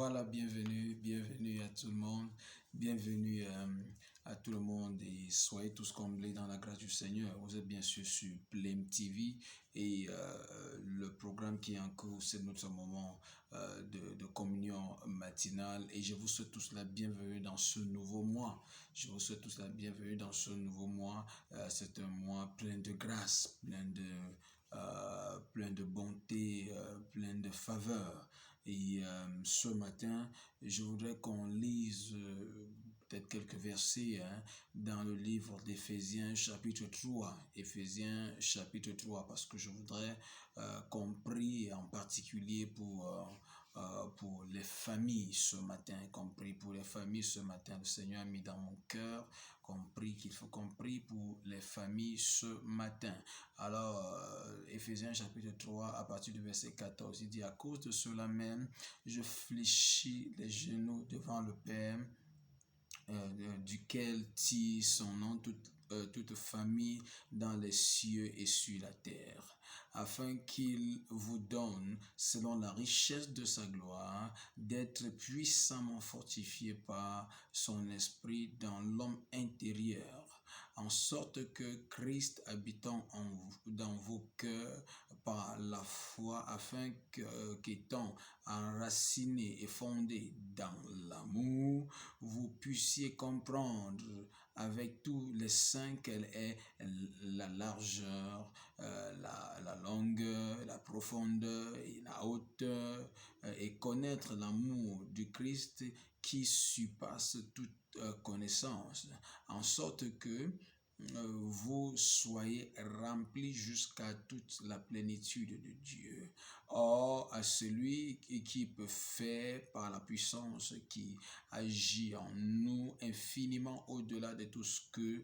Voilà, bienvenue à tout le monde, bienvenue à tout le monde et soyez tous comblés dans la grâce du Seigneur. Vous êtes bien sûr sur Blame TV et le programme qui est en cours, c'est notre moment de communion matinale et je vous souhaite tous la bienvenue dans ce nouveau mois. Je vous souhaite tous la bienvenue dans ce nouveau mois. C'est un mois plein de grâce, plein de bonté, plein de faveur. Et ce matin, je voudrais qu'on lise peut-être quelques versets dans le livre d'Éphésiens chapitre 3. Éphésiens chapitre 3, parce que je voudrais qu'on prie en particulier pour les familles ce matin, qu'on prie pour les familles ce matin. Le Seigneur a mis dans mon cœur qu'il faut qu'on prie pour les familles ce matin. Alors, Éphésiens chapitre 3, à partir du verset 14, il dit: à cause de cela même, je fléchis les genoux devant le Père, duquel tire son nom toute famille dans les cieux et sur la terre, afin qu'il vous donne, selon la richesse de sa gloire, d'être puissamment fortifié par son esprit dans l'homme intérieur, en sorte que Christ habitant dans vos cœurs par la foi, afin qu'étant enracinés et fondés dans l'amour, vous puissiez comprendre avec tous les saints quelle est la largeur, la longueur, la profondeur et la hauteur, et connaître l'amour du Christ qui surpasse toute connaissance, en sorte que vous soyez remplis jusqu'à toute la plénitude de Dieu. Or, à celui qui peut faire par la puissance qui agit en nous infiniment au-delà de tout ce que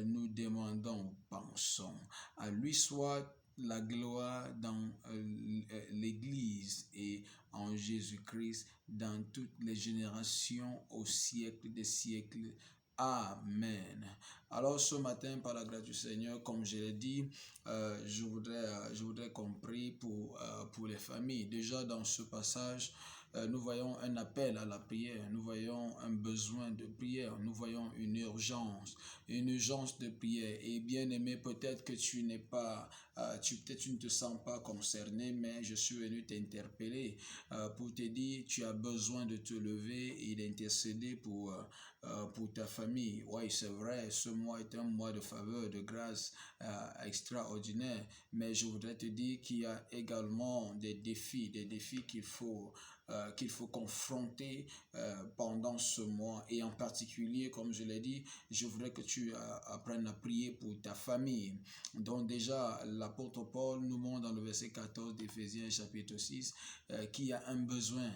nous demandons ou pensons. À lui soit la gloire dans l'Église et en Jésus-Christ dans toutes les générations au siècle des siècles. Amen. Alors ce matin, par la grâce du Seigneur, comme je l'ai dit, je voudrais qu'on prie pour les familles. Déjà dans ce passage, nous voyons un appel à la prière, nous voyons un besoin de prière, nous voyons une urgence de prière. Et bien aimé, peut-être que tu n'es pas, peut-être tu ne te sens pas concerné, mais je suis venu t'interpeller pour te dire, tu as besoin de te lever et d'intercéder pour ta famille. Oui, c'est vrai, ce mois est un mois de faveur, de grâce extraordinaire, mais je voudrais te dire qu'il y a également des défis qu'il faut confronter pendant ce mois. Et en particulier, comme je l'ai dit, je voudrais que tu apprennes à prier pour ta famille. Donc déjà, l'apôtre Paul nous montre dans le verset 14 d'Éphésiens chapitre 6 qu'il y a un besoin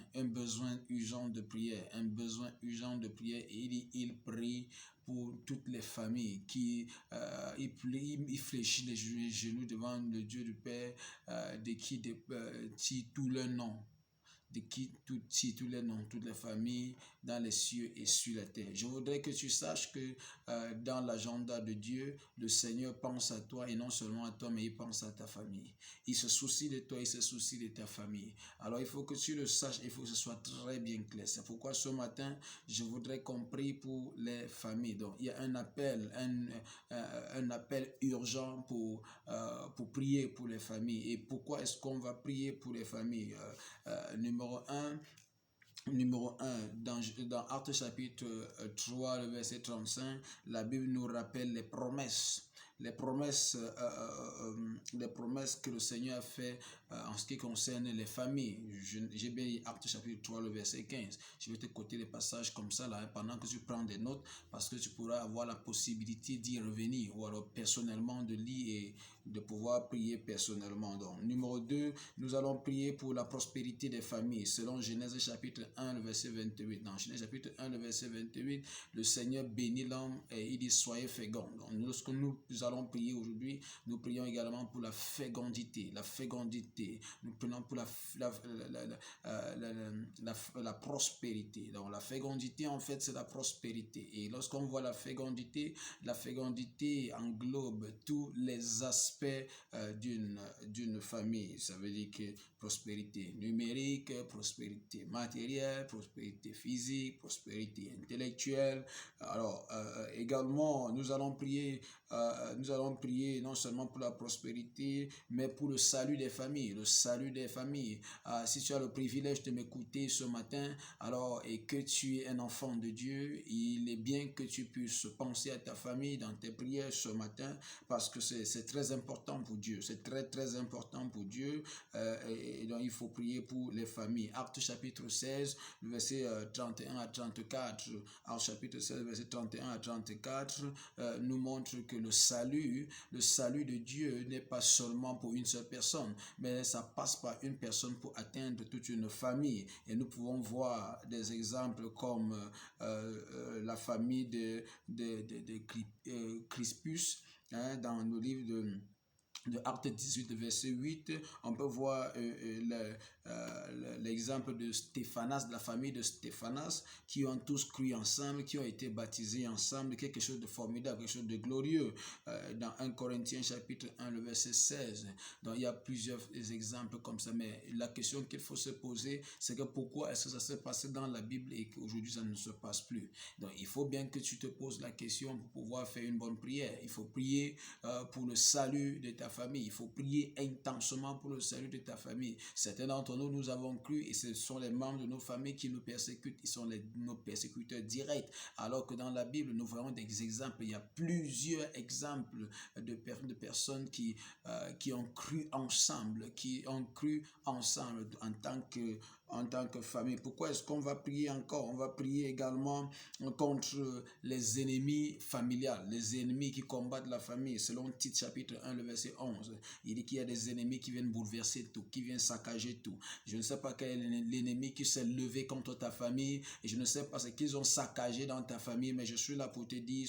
urgent de prière, et il prie pour toutes les familles, il fléchit les genoux devant le Dieu du Père, de qui dit tout le nom, tous les noms, toutes les familles dans les cieux et sur la terre. Je voudrais que tu saches que dans l'agenda de Dieu, le Seigneur pense à toi et non seulement à toi, mais il pense à ta famille. Il se soucie de toi, il se soucie de ta famille. Alors il faut que tu le saches, il faut que ce soit très bien clair. C'est pourquoi ce matin, je voudrais qu'on prie pour les familles. Donc il y a un appel urgent pour prier pour les familles. Et pourquoi est-ce qu'on va prier pour les familles? Numéro 1, dans Actes chapitre 3, le verset 35, la Bible nous rappelle les promesses que le Seigneur a fait en ce qui concerne les familles. J'ai bien dit Actes chapitre 3, le verset 15. Je vais te coter les passages comme ça là, pendant que tu prends des notes, parce que tu pourras avoir la possibilité d'y revenir, ou alors personnellement de lire et de pouvoir prier personnellement. Donc, numéro 2, nous allons prier pour la prospérité des familles, selon Genèse chapitre 1, le verset 28. Dans Genèse chapitre 1, le verset 28, le Seigneur bénit l'homme et il dit: soyez féconds. Donc, lorsque nous allons prier aujourd'hui. Nous prions également pour la fécondité. La fécondité. Nous prions pour la prospérité. Donc la fécondité, en fait, c'est la prospérité. Et lorsqu'on voit la fécondité englobe tous les aspects d'une famille. Ça veut dire que prospérité numérique, prospérité matérielle, prospérité physique, prospérité intellectuelle. Alors, également, nous allons prier non seulement pour la prospérité, mais pour le salut des familles. Le salut des familles. Si tu as le privilège de m'écouter ce matin, alors, et que tu es un enfant de Dieu, il est bien que tu puisses penser à ta famille dans tes prières ce matin, parce que c'est très important pour Dieu. C'est très, très important pour Dieu. Et donc, il faut prier pour les familles. Actes chapitre 16, verset 31 à 34. Actes chapitre 16, verset 31 à 34, nous montre que le salut de Dieu n'est pas seulement pour une seule personne, mais ça passe par une personne pour atteindre toute une famille. Et nous pouvons voir des exemples comme la famille de Crispus, hein, dans le livre de Actes 18, verset 8, on peut voir l'exemple de Stéphanas, de la famille de Stéphanas, qui ont tous cru ensemble, qui ont été baptisés ensemble, quelque chose de formidable, quelque chose de glorieux. Dans 1 Corinthiens chapitre 1, le verset 16. Donc il y a plusieurs exemples comme ça, mais la question qu'il faut se poser, c'est que pourquoi est-ce que ça s'est passé dans la Bible et qu'aujourd'hui ça ne se passe plus? Donc il faut bien que tu te poses la question pour pouvoir faire une bonne prière. Il faut prier pour le salut de ta famille. Il faut prier intensément pour le salut de ta famille. Certains d'entre nous, nous avons cru et ce sont les membres de nos familles qui nous persécutent. Ils sont nos persécuteurs directs. Alors que dans la Bible, nous voyons des exemples. Il y a plusieurs exemples de personnes qui ont cru ensemble, en tant que famille. Pourquoi est-ce qu'on va prier encore? On va prier également contre les ennemis familiales, les ennemis qui combattent la famille. Selon Tite chapitre 1, le verset 11, il dit qu'il y a des ennemis qui viennent bouleverser tout, qui viennent saccager tout. Je ne sais pas quel est l'ennemi qui s'est levé contre ta famille et je ne sais pas ce qu'ils ont saccagé dans ta famille, mais je suis là pour te dire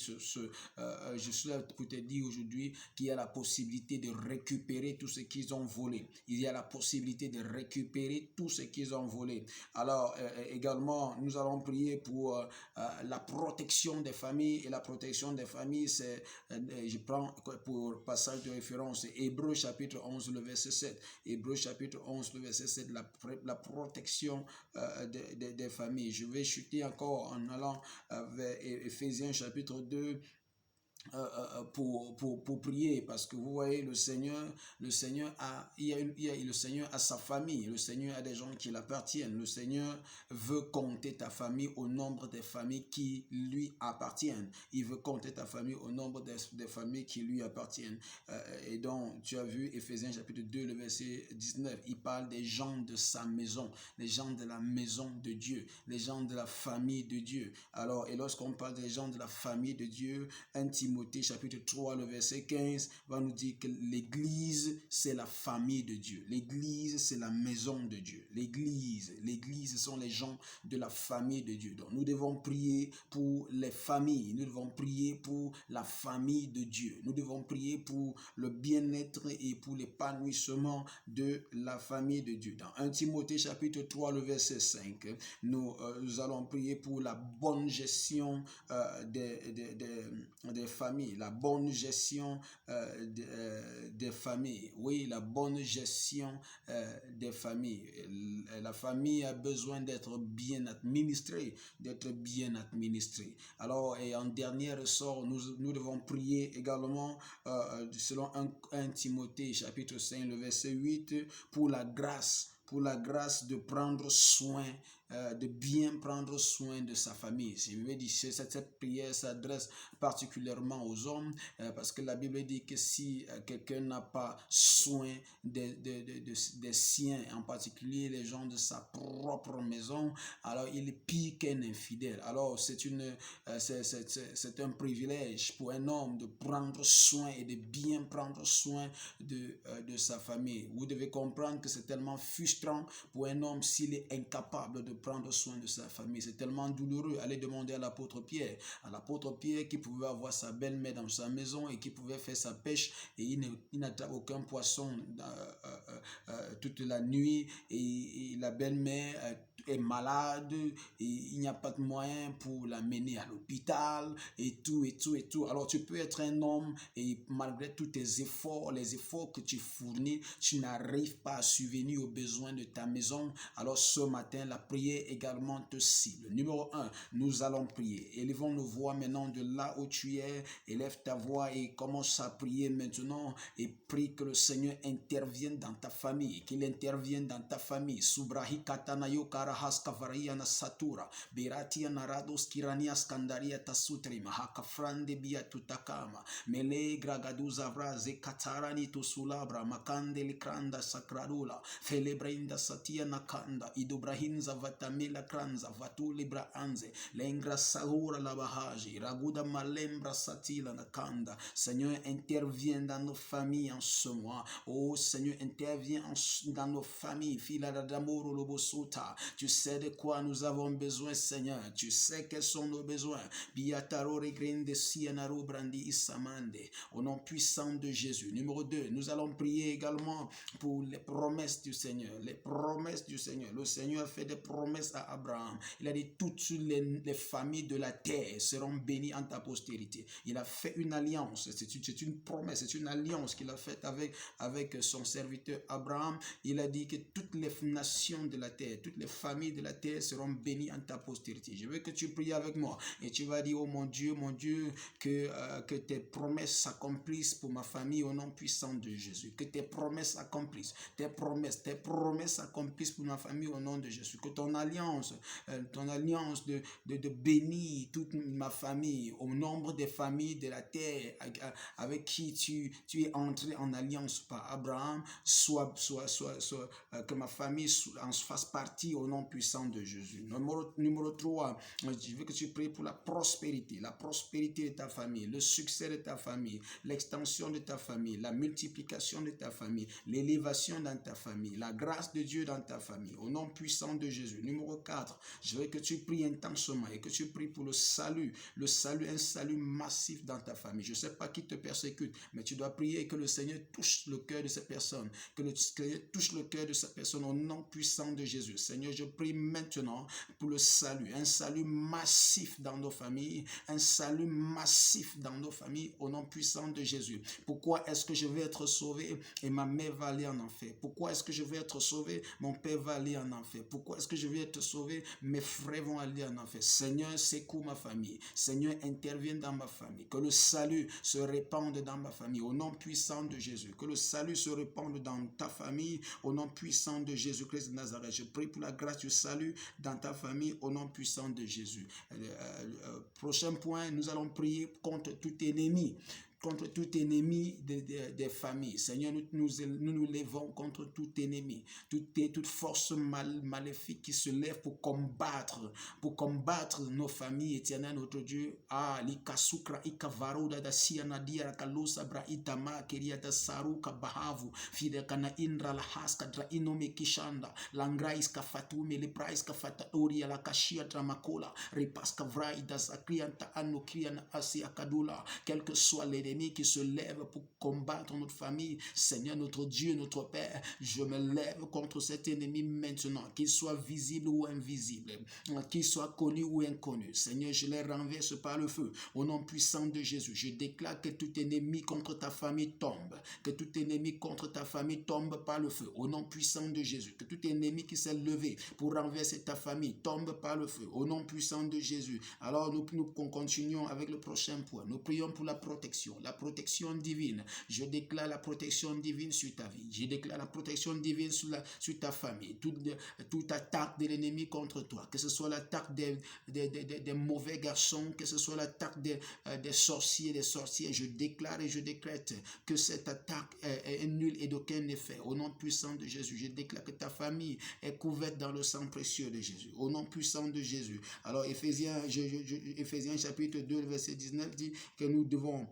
aujourd'hui qu'il y a la possibilité de récupérer tout ce qu'ils ont volé. Il y a la possibilité de récupérer tout ce qu'ils ont volé. Alors, également, nous allons prier pour la protection des familles. Et la protection des familles, c'est, je prends pour passage de référence, Hébreux chapitre 11, le verset 7. Hébreux chapitre 11, le verset 7, la protection des familles. Je vais chuter encore en allant vers Éphésiens chapitre 2, pour prier, parce que vous voyez, le Seigneur a sa famille, le Seigneur a des gens qui l'appartiennent, le Seigneur veut compter ta famille au nombre des familles qui lui appartiennent, il veut compter ta famille au nombre des familles qui lui appartiennent. Et donc tu as vu Éphésiens chapitre 2, le verset 19, il parle des gens de sa maison, les gens de la maison de Dieu, les gens de la famille de Dieu. Alors, et lorsqu'on parle des gens de la famille de Dieu, 1 Timothée chapitre 3, le verset 15 va nous dire que l'église, c'est la famille de Dieu. L'église, c'est la maison de Dieu. L'église sont les gens de la famille de Dieu. Donc, nous devons prier pour les familles. Nous devons prier pour la famille de Dieu. Nous devons prier pour le bien-être et pour l'épanouissement de la famille de Dieu. Dans 1 Timothée chapitre 3, le verset 5, nous allons prier pour la bonne gestion des familles, la bonne gestion des familles. Oui, la bonne gestion des familles. La famille a besoin d'être bien administrée, Alors, et en dernier ressort, nous devons prier également selon 1 Timothée chapitre 5, le verset 8, pour la grâce de prendre soin, de bien prendre soin de sa famille. Je veux dire, cette prière s'adresse particulièrement aux hommes, parce que la Bible dit que si quelqu'un n'a pas soin des siens, en particulier les gens de sa propre maison, alors il est pire qu'un infidèle. Alors c'est un privilège pour un homme de prendre soin et de bien prendre soin de sa famille. Vous devez comprendre que c'est tellement frustrant pour un homme s'il est incapable de prendre soin de sa famille. C'est tellement douloureux. Allez demander à l'apôtre Pierre. À l'apôtre Pierre qui pouvait avoir sa belle-mère dans sa maison et qui pouvait faire sa pêche et il n'attrape aucun poisson toute la nuit et la belle-mère est malade et il n'y a pas de moyen pour l'amener à l'hôpital et tout et tout et tout. Alors tu peux être un homme et malgré tous tes efforts, les efforts que tu fournis, tu n'arrives pas à subvenir aux besoins de ta maison. Alors ce matin, la prière également te cible. Numéro 1, nous allons prier. Élevons nos voix maintenant de là où tu es. Élève ta voix et commence à prier maintenant et prie que le Seigneur intervienne dans ta famille, qu'il intervienne dans ta famille. Subrahi katana yokarahas kavaria na satura, beratia narados kirania skandaria tasutri mahaka frande bia tutakama, mele gragaduza vraze katarani tusulabra makande likranda sakradula, felebrinda satia nakanda, idubrahinza vatamila kranza, vatulibra anze, lengra saura la bahaji, raguda malembra satila nakanda. Seigneur, interviens dans nos familles en ce mois. Oh Seigneur, interviens dans nos familles. Fila d'amour lobosota. Tu sais de quoi nous avons besoin, Seigneur. Tu sais quels sont nos besoins. Biataro regrinde sianaro brandi isamande. Au nom puissant de Jésus. Numéro 2, nous allons prier également pour les promesses du Seigneur. Les promesses du Seigneur. Le Seigneur a fait des promesses à Abraham. Il a dit toutes les familles de la terre seront bénies en ta postérité. Il a fait une alliance. C'est une promesse. C'est une alliance qu'il a faite avec son serviteur Abraham. Il a dit que toutes les nations de la terre, toutes les familles de la terre seront bénies en ta postérité. Je veux que tu pries avec moi et tu vas dire, oh mon Dieu, que tes promesses s'accomplissent pour ma famille au nom puissant de Jésus. Que tes promesses s'accomplissent. Tes promesses s'accomplissent pour ma famille au nom de Jésus. Que ton alliance de bénir toute ma famille, au nombre des familles de la terre avec qui tu es entré en alliance par Abraham, que ma famille en fasse partie au nom puissant de Jésus. Numéro 3, je veux que tu pries pour la prospérité de ta famille, le succès de ta famille, l'extension de ta famille, la multiplication de ta famille, l'élévation dans ta famille, la grâce de Dieu dans ta famille, au nom puissant de Jésus. Numéro 4, je veux que tu pries intensément et que tu pries pour un salut massif dans ta famille. Je ne sais pas qui te persécute, mais tu dois prier que le Seigneur touche le cœur de cette personne, que le Seigneur touche le cœur de cette personne au nom puissant de Jésus. Seigneur, je prie maintenant pour le salut, un salut massif dans nos familles, un salut massif dans nos familles au nom puissant de Jésus. Pourquoi est-ce que je vais être sauvé et ma mère va aller en enfer? Pourquoi est-ce que je vais être sauvé? Mon père va aller en enfer. Pourquoi est-ce que je vais être sauvé? Mes frères vont aller en enfer. Seigneur, secoue ma famille. Seigneur, interviens dans ma famille. Que le salut se répande dans ma famille au nom puissant de Jésus. Que le salut se répande dans ta famille au nom puissant de Jésus-Christ de Nazareth. Je prie pour la grâce du salut dans ta famille au nom puissant de Jésus. Prochain point, nous allons prier contre tout ennemi des familles. Seigneur, nous lèvons contre tout ennemi, toute force maléfique qui se lève pour combattre nos familles, éternel notre Dieu. Ah, likasukra ikavaruda da sianadia kalusa bra itama keria da saruka bahavu fide kana indra la haska dra inome kishanda langra iska fatume le price ka fataori la kashia dramakola repaska vrai da zakrianta anokria na asia kadula. Quel que soit l'ennemi qui se lève pour combattre notre famille, Seigneur notre Dieu, notre Père, je me lève contre cet ennemi maintenant, qu'il soit visible ou invisible, qu'il soit connu ou inconnu. Seigneur, je les renverse par le feu au nom puissant de Jésus. Je déclare que tout ennemi contre ta famille tombe, que tout ennemi contre ta famille tombe par le feu au nom puissant de Jésus, que tout ennemi qui s'est levé pour renverser ta famille tombe par le feu au nom puissant de Jésus. Alors nous continuons avec le prochain point. Nous prions pour la protection divine. Je déclare la protection divine sur ta vie. Je déclare la protection divine sur ta famille. Toute attaque de l'ennemi contre toi, que ce soit l'attaque des mauvais garçons, que ce soit l'attaque des sorciers, des sorcières, je déclare et je décrète que cette attaque est nulle et d'aucun effet. Au nom puissant de Jésus, je déclare que ta famille est couverte dans le sang précieux de Jésus. Au nom puissant de Jésus. Alors Éphésiens chapitre 2, verset 19 dit que nous devons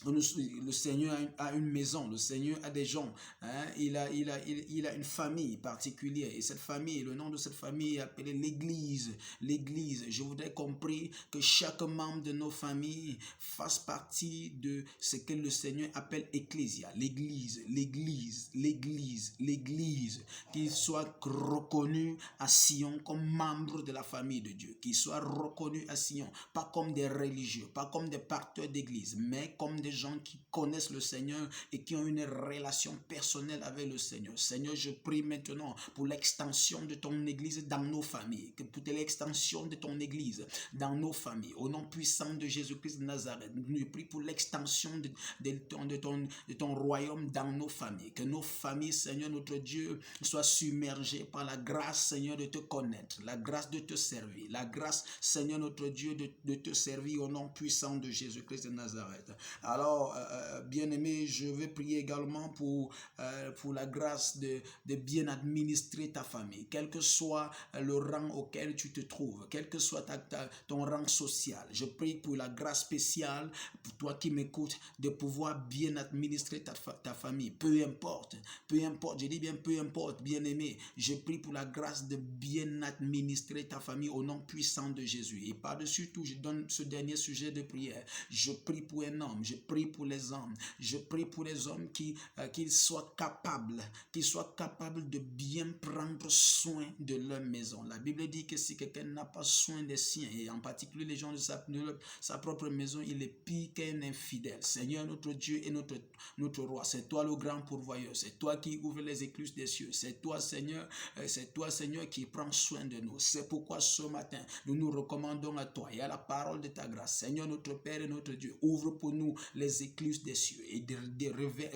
Le Seigneur a une maison, le Seigneur a des gens, hein, il a une famille particulière et cette famille, le nom de cette famille est appelé l'Église. L'Église, je voudrais compris que chaque membre de nos familles fasse partie de ce que le Seigneur appelle Ecclésia, l'Église, l'Église, l'Église, l'Église, qu'il soit reconnu à Sion comme membre de la famille de Dieu, qu'il soit reconnu à Sion, pas comme des religieux, pas comme des pasteurs d'église, mais comme des gens qui connaissent le Seigneur et qui ont une relation personnelle avec le Seigneur. Seigneur, je prie maintenant pour l'extension de ton église dans nos familles, pour l'extension de ton église dans nos familles. Au nom puissant de Jésus-Christ de Nazareth, je prie pour l'extension de ton royaume dans nos familles. Que nos familles, Seigneur notre Dieu, soient submergées par la grâce, Seigneur, de te connaître, la grâce de te servir, la grâce, Seigneur notre Dieu, de te servir au nom puissant de Jésus-Christ de Nazareth. Alors, bien-aimé, je vais prier également pour la grâce de bien administrer ta famille, quel que soit le rang auquel tu te trouves, quel que soit ton rang social. Je prie pour la grâce spéciale, pour toi qui m'écoutes, de pouvoir bien administrer ta famille, peu importe, je dis bien peu importe, bien-aimé, je prie pour la grâce de bien administrer ta famille au nom puissant de Jésus. Et par-dessus tout, je donne ce dernier sujet de prière. Je prie pour un homme, je prie pour les hommes, je prie pour les hommes qu'ils soient capables de bien prendre soin de leur maison. La Bible dit que si quelqu'un n'a pas soin des siens, et en particulier les gens de sa propre maison, il est pire qu'un infidèle. Seigneur, notre Dieu et notre roi, c'est toi le grand pourvoyeur, c'est toi qui ouvre les écluses des cieux, c'est toi, Seigneur, qui prends soin de nous. C'est pourquoi ce matin, nous nous recommandons à toi et à la parole de ta grâce. Seigneur, notre Père et notre Dieu, ouvre pour nous les écluses des cieux et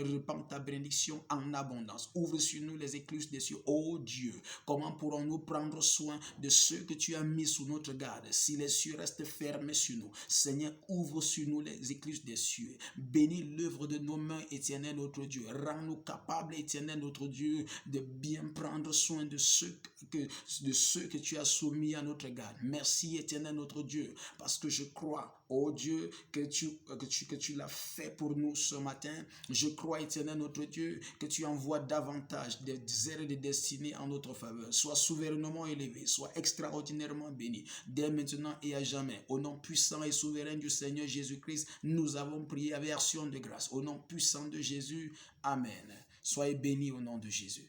répand ta bénédiction en abondance. Ouvre sur nous les écluses des cieux. Oh Dieu, comment pourrons-nous prendre soin de ceux que tu as mis sous notre garde si les cieux restent fermés sur nous? Seigneur, ouvre sur nous les écluses des cieux. Bénis l'œuvre de nos mains, éternel notre Dieu. Rends-nous capables, éternel notre Dieu, de bien prendre soin de ceux que tu as soumis à notre garde. Merci, éternel notre Dieu, parce que je crois, oh Dieu, que tu l'as fait pour nous ce matin. Je crois, éternel notre Dieu, que tu envoies davantage des ailes de destinée en notre faveur. Sois souverainement élevé, sois extraordinairement béni, dès maintenant et à jamais. Au nom puissant et souverain du Seigneur Jésus-Christ, nous avons prié avec action de grâce. Au nom puissant de Jésus, Amen. Soyez bénis au nom de Jésus.